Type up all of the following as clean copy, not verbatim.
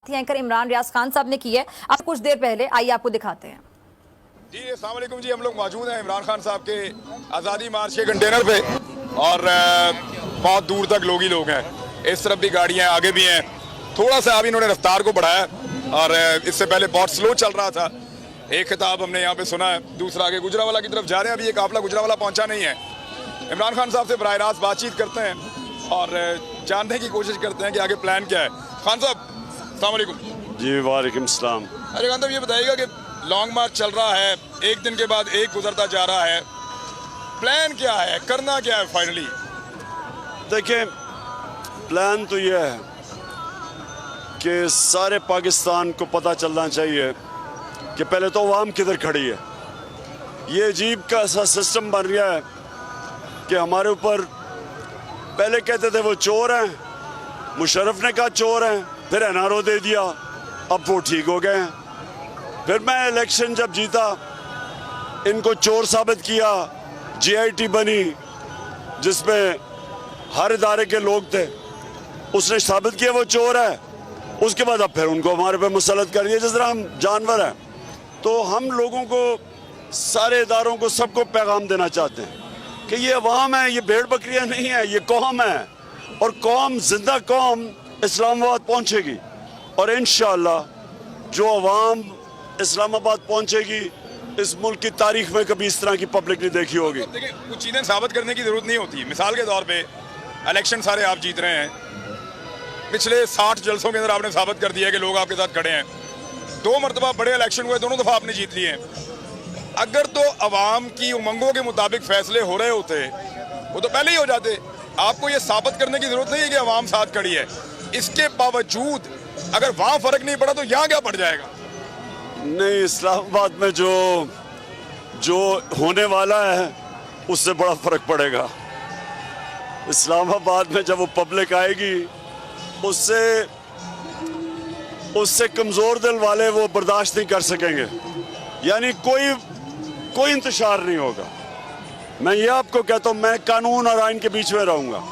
Anchor Imran Riaz Khan साहब ने की है अब कुछ देर पहले। आइए आपको दिखाते हैं। जी अस्सलाम वालेकुम जी, हम लोग मौजूद हैं इमरान खान साहब के आज़ादी मार्च के कंटेनर पे और बहुत दूर तक लोग ही लोग हैं। इस तरफ भी गाड़ियां आगे भी हैं। थोड़ा सा अभी इन्होंने रफ्तार को बढ़ाया और इससे पहले बहुत स्लो चल रहा था। एक खिताब हमने यहाँ पे सुना है, दूसरा आगे गुजरावाला की तरफ जा रहे हैं। अभी ये काफिला गुजरावाला पहुंचा नहीं है। इमरान खान साहब से बराह रास्त बातचीत करते हैं और जानने की कोशिश करते हैं कि आगे प्लान क्या है। खान साहब अस्सलाम वालेकुम। जी वालेकुम सलाम। अरे खान साहब ये बताइएगा कि लॉन्ग मार्च चल रहा है, एक दिन के बाद एक गुजरता जा रहा है, प्लान क्या है, करना क्या है फाइनली? देखें, प्लान तो यह है कि सारे पाकिस्तान को पता चलना चाहिए कि पहले तो अवाम किधर खड़ी है। ये अजीब का ऐसा सिस्टम बन गया है कि हमारे ऊपर पहले कहते थे वो चोर हैं, मुशर्रफ ने कहा चोर हैं, फिर एनआरओ दे दिया, अब वो ठीक हो गए हैं। फिर मैं इलेक्शन जब जीता इनको चोर साबित किया, जीआईटी बनी जिसमें हर इदारे के लोग थे, उसने साबित किया वो चोर है। उसके बाद अब फिर उनको हमारे पे मुसलत कर दिया जिस तरह हम जानवर हैं। तो हम लोगों को, सारे इदारों को, सबको पैगाम देना चाहते हैं कि ये अवाम है, ये भेड़ बकरियां नहीं है, ये कौम है और कौम, जिंदा कौम इस्लामाबाद पहुंचेगी और इंशाअल्लाह जो अवाम इस्लामाबाद पहुंचेगी इस मुल्क की तारीख में कभी इस तरह की पब्लिक नहीं देखी होगी। देखिए, कुछ चीज़ें साबित करने की जरूरत नहीं होती। मिसाल के तौर पे इलेक्शन सारे आप जीत रहे हैं, पिछले 60 जलसों के अंदर आपने साबित कर दिया कि लोग आपके साथ खड़े हैं। 2 मरतबा बड़े इलेक्शन हुए, दोनों दफा आपने जीत लिए हैं। अगर तो अवाम की उमंगों के मुताबिक फैसले हो रहे होते वो तो पहले ही हो जाते। आपको ये साबित करने की जरूरत नहीं है कि अवाम साथ खड़ी है। इसके बावजूद अगर वहां फर्क नहीं पड़ा तो यहाँ क्या पड़ जाएगा? नहीं, इस्लामाबाद में जो होने वाला है उससे बड़ा फर्क पड़ेगा। इस्लामाबाद में जब वो पब्लिक आएगी उससे कमजोर दिल वाले वो बर्दाश्त नहीं कर सकेंगे, यानी कोई इंतशार नहीं होगा। मैं ये आपको कहता हूँ, मैं कानून और आइन के बीच में रहूंगा,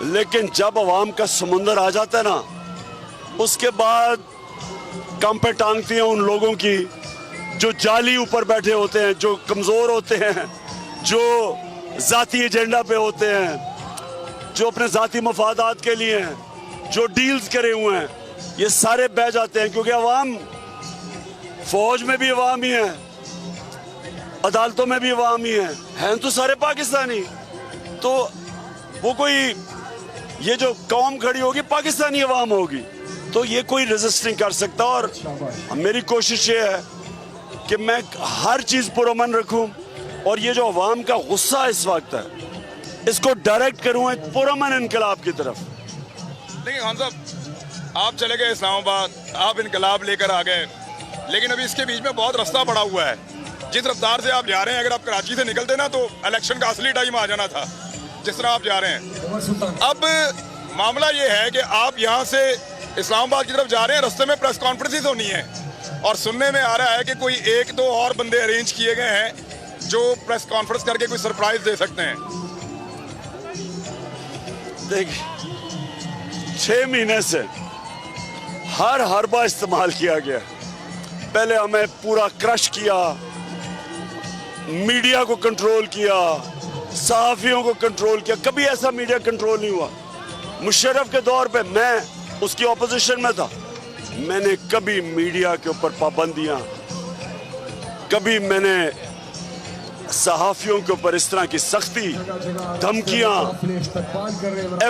लेकिन जब अवाम का समुंदर आ जाता है ना, उसके बाद कम पे टांगती हैं उन लोगों की जो जाली ऊपर बैठे होते हैं, जो कमजोर होते हैं, जो जाती एजेंडा पे होते हैं, जो अपने जाती मफादात के लिए हैं, जो डील्स करे हुए हैं, ये सारे बह जाते हैं। क्योंकि अवाम, फौज में भी अवाम ही है, अदालतों में भी अवाम ही हैं तो सारे पाकिस्तानी। तो वो कोई, ये जो कौम खड़ी होगी पाकिस्तानी अवाम होगी, तो ये कोई रेजिस्ट नहीं कर सकता। और मेरी कोशिश ये है कि मैं हर चीज़ पुरअमन रखूं और ये जो अवाम का गुस्सा इस वक्त है इसको डायरेक्ट करूं एक पुरअमन इनकलाब की तरफ। देखिए खान साहब, आप चले गए इस्लामाबाद, आप इनकलाब लेकर आ गए, लेकिन अभी इसके बीच में बहुत रास्ता पड़ा हुआ है। जिस रफ्तार से आप जा रहे हैं, अगर आप कराची से निकलते ना तो इलेक्शन का असली टाइम आ जाना था, जिस तरह आप जा रहे हैं। अब मामला ये है कि आप यहाँ से इस्लामाबाद की तरफ जा रहे हैं, रास्ते में प्रेस कॉन्फ्रेंसेस होनी है और सुनने में आ रहा है कि कोई 1-2 और बंदे अरेंज किए गए हैं जो प्रेस कॉन्फ्रेंस करके कोई सरप्राइज दे सकते हैं। देखिए, 6 महीने से हर हरबा इस्तेमाल किया गया। पहले हमें पूरा क्रश किया, मीडिया को कंट्रोल किया, सहाफियों को कंट्रोल किया। कभी ऐसा मीडिया कंट्रोल नहीं हुआ। मुशर्रफ के दौर पे मैं उसकी ऑपोजिशन में था, मैंने कभी मीडिया के ऊपर पाबंदियां, कभी मैंने सहाफियों के ऊपर इस तरह की सख्ती, धमकियां,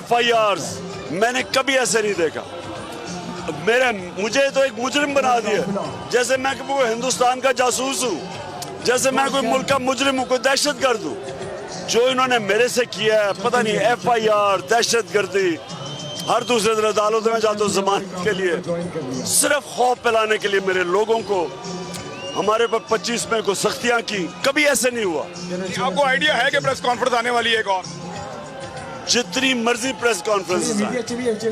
FIRs, मैंने कभी ऐसे नहीं देखा। मुझे तो एक मुजरिम बना दिया, जैसे मैं कोई हिंदुस्तान का जासूस हूं, जैसे मैं कोई मुल्क का मुजरिम हूं, कोई दहशतगर्द हूं। जो इन्होंने मेरे से किया है, पता नहीं, FIR, दहशतगर्दी, हर दूसरे दिन अदालतों में जाता हूं जमानत के लिए, सिर्फ खौफ फैलाने के लिए मेरे लोगों को, हमारे पर 25 मई को सख्तियां की। कभी ऐसे नहीं हुआ। आपको आइडिया है कि प्रेस कॉन्फ्रेंस आने वाली है? एक और जितनी मर्जी प्रेस कॉन्फ्रेंस,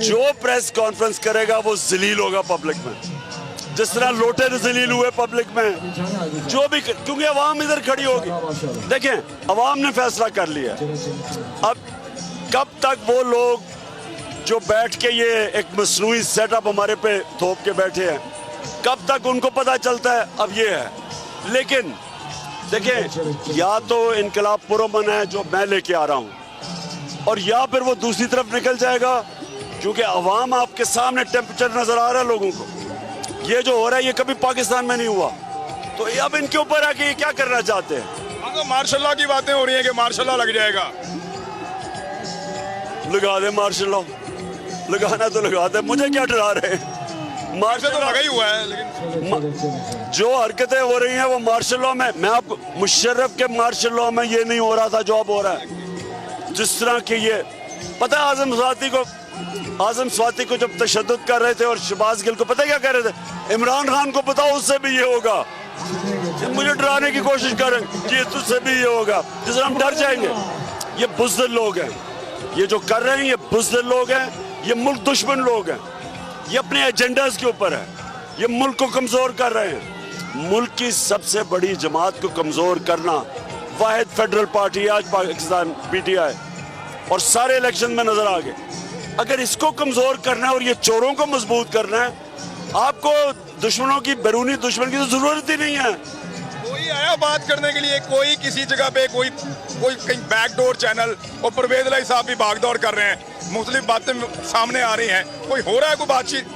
जो प्रेस कॉन्फ्रेंस करेगा वो जलील होगा पब्लिक में, जिस तरह लोटे जलील हुए पब्लिक में। जो भी, क्योंकि अवाम इधर खड़ी होगी। देखें, अवाम ने फैसला कर लिया। अब कब तक वो लोग जो बैठ के ये एक मसनूई सेटअप हमारे पे थोप के बैठे हैं, कब तक उनको पता चलता है अब ये है। लेकिन देखिए, या तो इनकलाब पुरअमन है जो मैं लेके आ रहा हूं, और या फिर वो दूसरी तरफ निकल जाएगा, क्योंकि अवाम आपके सामने टेम्परेचर नजर आ रहा है लोगों को। ये जो हो रहा है ये कभी पाकिस्तान में नहीं हुआ, तो ये अब इनके ऊपर है कि ये क्या करना चाहते हैं। हाँ, तो मार्शल लॉ की बातें हो रही हैं कि मार्शल लॉ लग जाएगा। लगा दे मार्शल लॉ, लगाना तो लगा दे, मुझे क्या डरा रहे हैं। वैसे मार्शल तो लॉ लगा ही हुआ है, लेकिन जो हरकतें हो रही हैं वो मार्शल लॉ में, मैं आप मुशर्रफ के मार्शल लॉ में ये नहीं हो रहा था जो अब हो रहा है। जिस तरह के ये पता है, आजम स्वाति को जब तशद्दुद कर रहे थे और शहबाज गिल को पता क्या कह रहे थे, इमरान खान को बताओ उससे भी ये होगा। मुझे डराने की कोशिश करें कि तुझसे भी ये होगा, जिससे हम डर जाएंगे। ये बुज़दिल लोग हैं, ये जो कर रहे हैं ये बुज़दिल लोग हैं, ये मुल्क दुश्मन लोग हैं, ये अपने एजेंडाज के ऊपर है, ये मुल्क को कमजोर कर रहे हैं। मुल्क की सबसे बड़ी जमात को कमजोर करना वाहिद फेडरल पार्टी आज पाकिस्तान PTI, और सारे इलेक्शन में नजर आ गए। अगर इसको कमजोर करना है और ये चोरों को मजबूत करना है, आपको दुश्मनों की, बैरूनी दुश्मन की तो जरूरत ही नहीं है। कोई आया बात करने के लिए, कोई किसी जगह पे कोई कहीं बैकडोर चैनल, और परवेज इलाही साहब भी भागदौड़ कर रहे हैं, मुख्तलिफ बातें सामने आ रही हैं, कोई हो रहा है कोई बातचीत?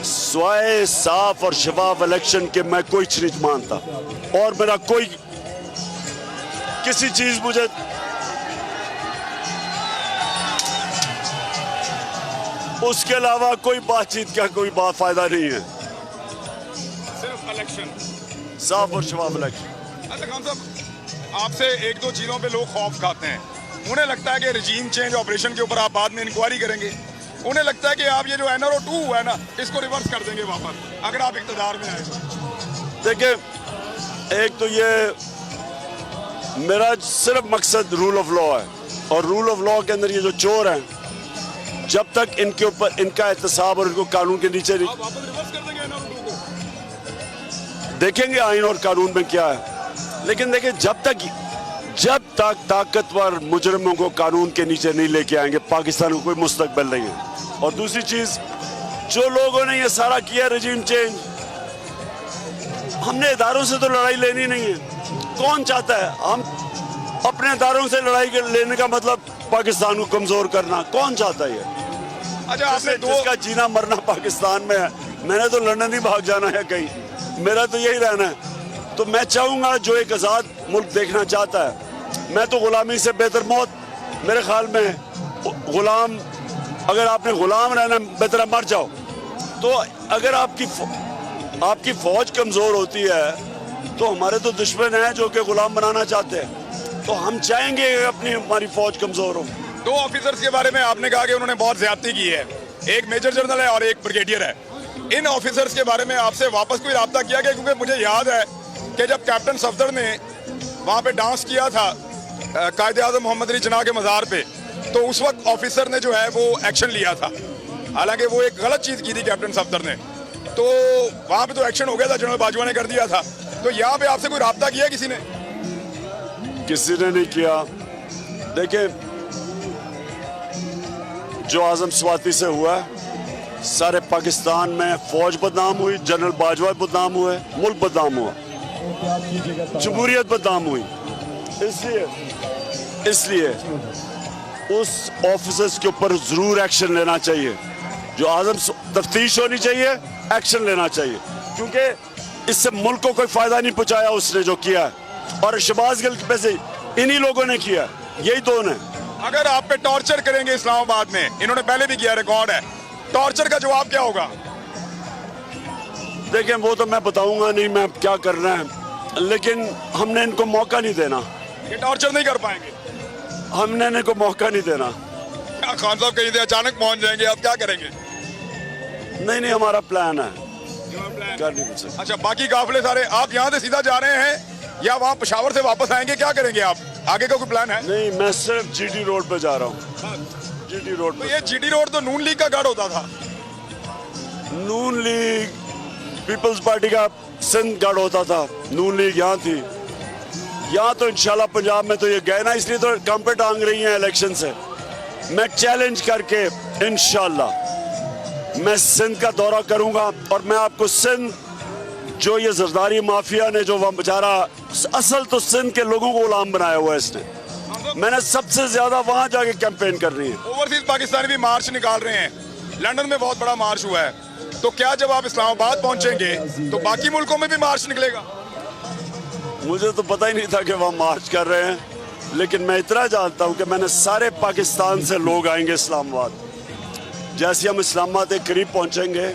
स्वाए साफ और शफाफ इलेक्शन के मैं कोई चीज मानता, और मेरा कोई किसी चीज मुझे उसके अलावा कोई बातचीत का कोई बात फायदा नहीं है। सिर्फ इलेक्शन, साफ और शफाफ इलेक्शन। अच्छा खान साहब, आपसे एक दो चीजों पे लोग खौफ खाते हैं। उन्हें लगता है कि रजीम चेंज ऑपरेशन के ऊपर आप बाद में इंक्वायरी करेंगे। उन्हें लगता है कि आप ये जो NRO 2 हुआ है ना, इसको रिवर्स कर देंगे वापस अगर आप इक़्तिदार में आए। देखिए, एक तो ये मेरा सिर्फ मकसद रूल ऑफ लॉ है, और रूल ऑफ लॉ के अंदर ये जो चोर हैं, जब तक इनके ऊपर इनका एहतसाब और इनको कानून के नीचे आप वापस रिवर्स कर देंगे NRO 2 को? देखेंगे आइन और कानून में क्या है। लेकिन देखिए, जब तक ताकतवर मुजरिमों को कानून के नीचे नहीं लेके आएंगे, पाकिस्तान को कोई मुस्तकबिल नहीं है। और दूसरी चीज, जो लोगों ने ये सारा किया रजीम चेंज, हमने इदारों से तो लड़ाई लेनी नहीं है। कौन चाहता है? हम अपने इदारों से लड़ाई लेने का मतलब पाकिस्तान को कमजोर करना, कौन चाहता है ये? अच्छा, आपने जिसका जीना मरना पाकिस्तान में है, मैंने तो लंदन ही भाग जाना है कहीं, मेरा तो यही रहना है। तो मैं चाहूंगा, जो एक आजाद मुल्क देखना चाहता है, मैं तो गुलामी से बेहतर मौत मेरे ख्याल में गुलाम, अगर आपने गुलाम रहना बेहतर है मर जाओ। तो अगर आपकी फौज कमजोर होती है तो हमारे तो दुश्मन हैं जो कि गुलाम बनाना चाहते हैं, तो हम चाहेंगे हमारी फौज कमजोर हो। दो ऑफिसर्स के बारे में आपने कहा कि उन्होंने बहुत ज्यादती की है, एक मेजर जनरल है और एक ब्रिगेडियर है। इन ऑफिसर्स के बारे में आपसे वापस कोई राब्ता किया गया? क्योंकि मुझे याद है कि जब कैप्टन सफदर ने वहाँ पे डांस किया था कायदे आज़म मोहम्मद अली जिन्ना के मज़ार पे, तो उस वक्त ऑफिसर ने जो है वो एक्शन लिया था। हालांकि वो एक गलत चीज़ की थी कैप्टन सफदर ने, तो वहाँ पे तो एक्शन हो गया था, जनरल बाजवा ने कर दिया था। तो यहाँ पे आपसे कोई राब्ता किया किसी ने? किसी ने नहीं किया। देखिए, जो आजम स्वाति से हुआ, सारे पाकिस्तान में फौज बदनाम हुई, जनरल बाजवा बदनाम हुए, मुल्क बदनाम हुआ, जमहूरियत बदनाम हुई। इसलिए उस ऑफिसर्स के ऊपर जरूर एक्शन लेना चाहिए। जो आजम तफ्तीश होनी चाहिए, एक्शन लेना चाहिए, क्योंकि इससे मुल्क को कोई फायदा नहीं पहुंचाया उसने जो किया है। और शहबाज गिल के पैसे इन्हीं लोगों ने किया, यही दोनों ने। अगर आप पे टॉर्चर करेंगे इस्लामाबाद में, इन्होंने पहले भी किया, रिकॉर्ड है, टॉर्चर का जवाब क्या होगा? देखें, वो तो मैं बताऊंगा नहीं मैं क्या करना है, लेकिन हमने इनको मौका नहीं देना। ये टॉर्चर नहीं कर पाएंगे? हमने इनको मौका नहीं देना। क्या खान साहब कहीं से अचानक पहुंच जाएंगे, आप क्या करेंगे? नहीं, हमारा प्लान है, कर नहीं सकते। अच्छा, बाकी काफिले सारे आप यहाँ से सीधा जा रहे हैं या वहाँ पेशावर से वापस आएंगे, क्या करेंगे आप? आगे का कोई प्लान है? नहीं, मैं सिर्फ GT रोड पे जा रहा हूँ। GT रोड तो पे। ये GT रोड तो नून लीग का गढ़ होता था। नून लीग, पीपल्स पार्टी का सिंध गढ़ होता था, नून लीग यहाँ थी। यहाँ तो इंशाल्लाह पंजाब में तो ये गए ना, इसलिए तो काम पे टांग रही हैं इलेक्शन से। मैं चैलेंज करके इंशाल्लाह मैं सिंध का दौरा करूंगा और मैं आपको सिंध जो ये जरदारी माफिया ने जो वह बेचारा असल तो सिंध के लोगों को गुलाम बनाया हुआ है इसने, मैंने सबसे ज्यादा वहां जाके कैंपेन करनी है। ओवरसीज पाकिस्तानी भी मार्च निकाल रहे हैं, लंदन में बहुत बड़ा मार्च हुआ है, तो क्या जब आप इस्लामाबाद पहुंचेंगे तो बाकी मुल्कों में भी मार्च निकलेगा? मुझे तो पता ही नहीं था कि वह मार्च कर रहे हैं, लेकिन मैं इतना जानता हूं कि मैंने सारे पाकिस्तान से लोग आएंगे इस्लामाबाद। जैसे हम इस्लामाबाद के करीब पहुंचेंगे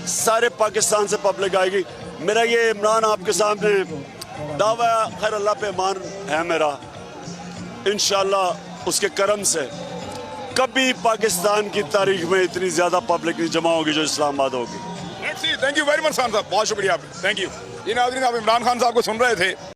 सारे पाकिस्तान से पब्लिक आएगी। मेरा ये इमरान आपके सामने दावा खैर अल्लाह पे ईमान है मेरा, इंशाल्लाह उसके करम से कभी पाकिस्तान की तारीख में इतनी ज्यादा पब्लिक नहीं जमा होगी जो इस्लामाबाद होगी। Thank you very much Khan साहब, बहुत शुक्रिया आपका, थैंक यू। ये नाज़रीन आप इमरान खान साहब को सुन रहे थे।